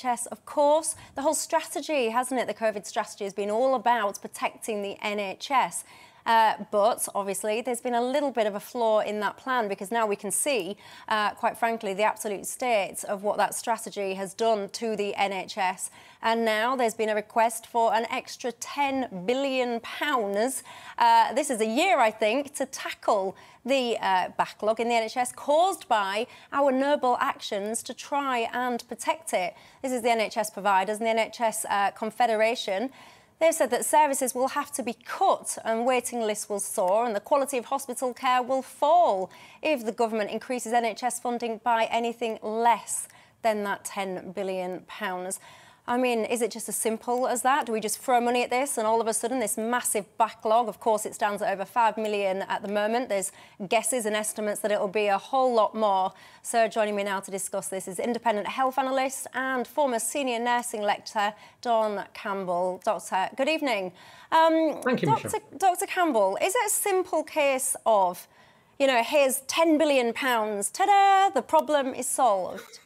NHS, of course. The whole strategy, hasn't it? The COVID strategy has been all about protecting the NHS. But obviously there's been a little bit of a flaw in that plan, because now we can see, quite frankly, the absolute state of what that strategy has done to the NHS. And now there's been a request for an extra £10 billion. This is a year, I think, to tackle the backlog in the NHS caused by our noble actions to try and protect it. This is the NHS providers and the NHS Confederation. They've said that services will have to be cut and waiting lists will soar and the quality of hospital care will fall if the government increases NHS funding by anything less than that £10 billion. I mean, is it just as simple as that? Do we just throw money at this and all of a sudden this massive backlog, of course it stands at over 5 million at the moment. There's guesses and estimates that it'll be a whole lot more. So joining me now to discuss this is independent health analyst and former senior nursing lecturer, Campbell. Doctor, good evening. Thank you, Michelle. Dr. Campbell, is it a simple case of, you know, here's £10 billion, ta-da, the problem is solved?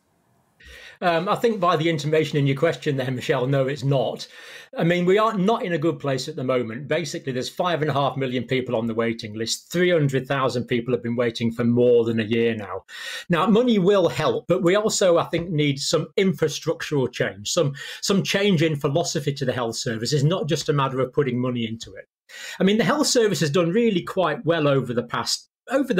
I think by the intimation in your question there, Michelle, no, it's not. I mean, we are not in a good place at the moment. Basically, there's 5.5 million people on the waiting list. 300,000 people have been waiting for more than a year now. Now, money will help, but we also, I think, need some infrastructural change, some change in philosophy to the health service. It's not just a matter of putting money into it. I mean, the health service has done really quite well over the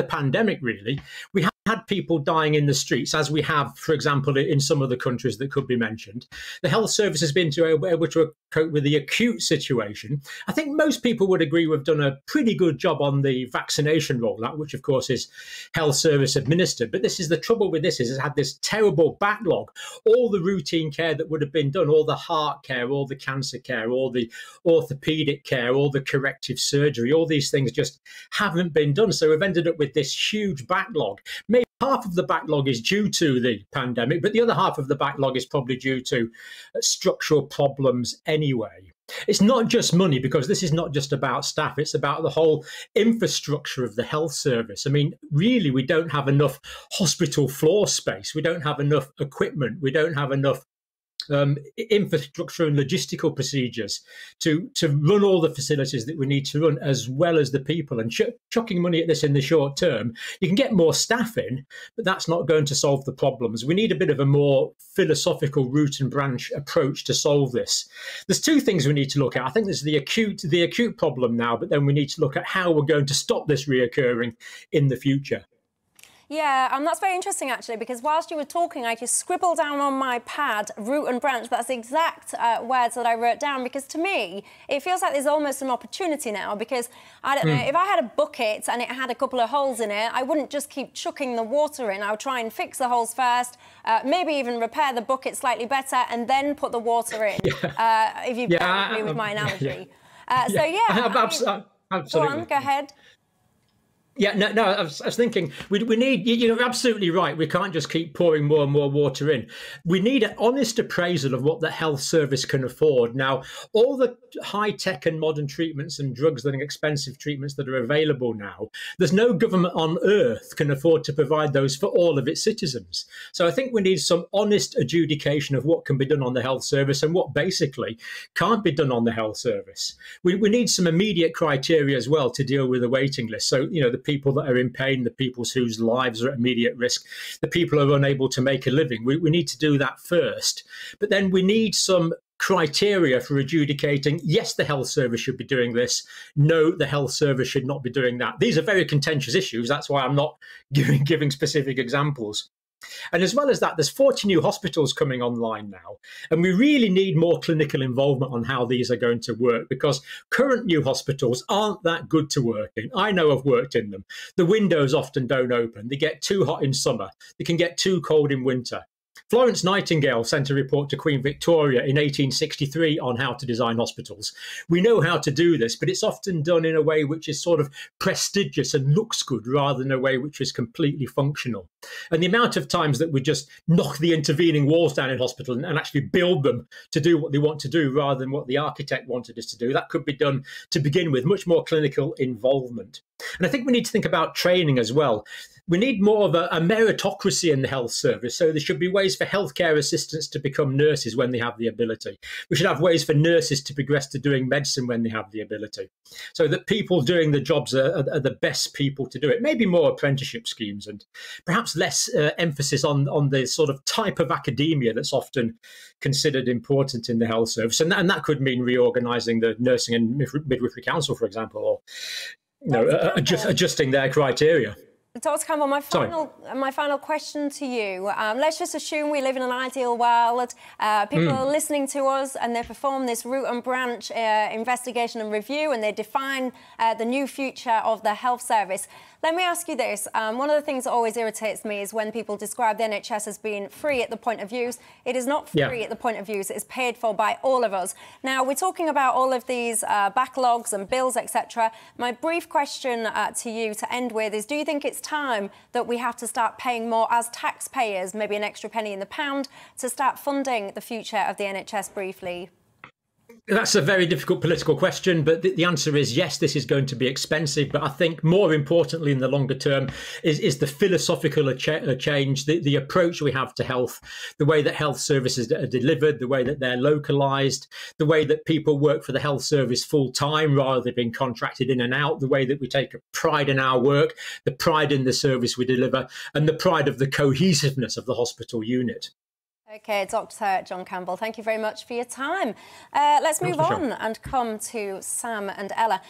pandemic, really. We had people dying in the streets, as we have, for example, in some of the countries that could be mentioned. The health service has been able to cope with the acute situation. I think most people would agree we've done a pretty good job on the vaccination rollout, which of course is health service administered. But this is the trouble with this, is it's had this terrible backlog. All the routine care that would have been done, all the heart care, all the cancer care, all the orthopedic care, all the corrective surgery, all these things just haven't been done. So we've ended up with this huge backlog. Maybe half of the backlog is due to the pandemic, but the other half of the backlog is probably due to structural problems anyway. It's not just money, because this is not just about staff. It's about the whole infrastructure of the health service. I mean, really, we don't have enough hospital floor space. We don't have enough equipment. We don't have enough infrastructure and logistical procedures to run all the facilities that we need to run, as well as the people. And chucking money at this in the short term, you can get more staff in, but that's not going to solve the problems. We need a bit of a more philosophical root and branch approach to solve this. There's two things we need to look at. I think there's the acute problem now, but then we need to look at how we're going to stop this reoccurring in the future. Yeah, that's very interesting, actually, because whilst you were talking, I just scribbled down on my pad, root and branch. That's the exact words that I wrote down, because to me, it feels like there's almost an opportunity now, because, I don't know, if I had a bucket and it had a couple of holes in it, I wouldn't just keep chucking the water in. I would try and fix the holes first, maybe even repair the bucket slightly better, and then put the water in, if you bear with me with my analogy. Absolutely. Go on, go ahead. Yeah, no, I was thinking we need, you're absolutely right. We can't just keep pouring more and more water in. We need an honest appraisal of what the health service can afford. Now, all the high-tech and modern treatments and drugs that are expensive treatments that are available now, there's no government on earth can afford to provide those for all of its citizens. So I think we need some honest adjudication of what can be done on the health service and what basically can't be done on the health service. We need some immediate criteria as well to deal with the waiting list. So, you know, the people that are in pain, the people whose lives are at immediate risk, the people who are unable to make a living. We need to do that first. But then we need some criteria for adjudicating, yes, the health service should be doing this. No, the health service should not be doing that. These are very contentious issues. That's why I'm not giving specific examples. And as well as that, there's 40 new hospitals coming online now. And we really need more clinical involvement on how these are going to work, because current new hospitals aren't that good to work in. I know I've worked in them. The windows often don't open. They get too hot in summer. They can get too cold in winter. Florence Nightingale sent a report to Queen Victoria in 1863 on how to design hospitals. We know how to do this, but it's often done in a way which is sort of prestigious and looks good rather than a way which is completely functional. And the amount of times that we just knock the intervening walls down in hospital and actually build them to do what they want to do rather than what the architect wanted us to do, that could be done to begin with, much more clinical involvement. And I think we need to think about training as well. We need more of a meritocracy in the health service. So there should be ways for healthcare assistants to become nurses when they have the ability. We should have ways for nurses to progress to doing medicine when they have the ability, so that people doing the jobs are the best people to do it. Maybe more apprenticeship schemes and perhaps less emphasis on the sort of type of academia that's often considered important in the health service. And that could mean reorganising the Nursing and Midwifery Council, for example, or adjusting their criteria. Dr. Campbell, my final question to you. Let's just assume we live in an ideal world. People are listening to us and they perform this root and branch investigation and review, and they define the new future of the health service. Let me ask you this. One of the things that always irritates me is when people describe the NHS as being free at the point of use. It is not free at the point of use. It is paid for by all of us. Now, we're talking about all of these backlogs and bills, etc. My brief question to you to end with is, do you think it's time that we have to start paying more as taxpayers, maybe an extra penny in the pound, to start funding the future of the NHS briefly? That's a very difficult political question, but the answer is yes, this is going to be expensive. But I think more importantly in the longer term is the philosophical change, the approach we have to health, the way that health services are delivered, the way that they're localised, the way that people work for the health service full time rather than being contracted in and out, the way that we take a pride in our work, the pride in the service we deliver, and the pride of the cohesiveness of the hospital unit. OK, Dr. John Campbell, thank you very much for your time. Let's move on and come to Sam and Ella.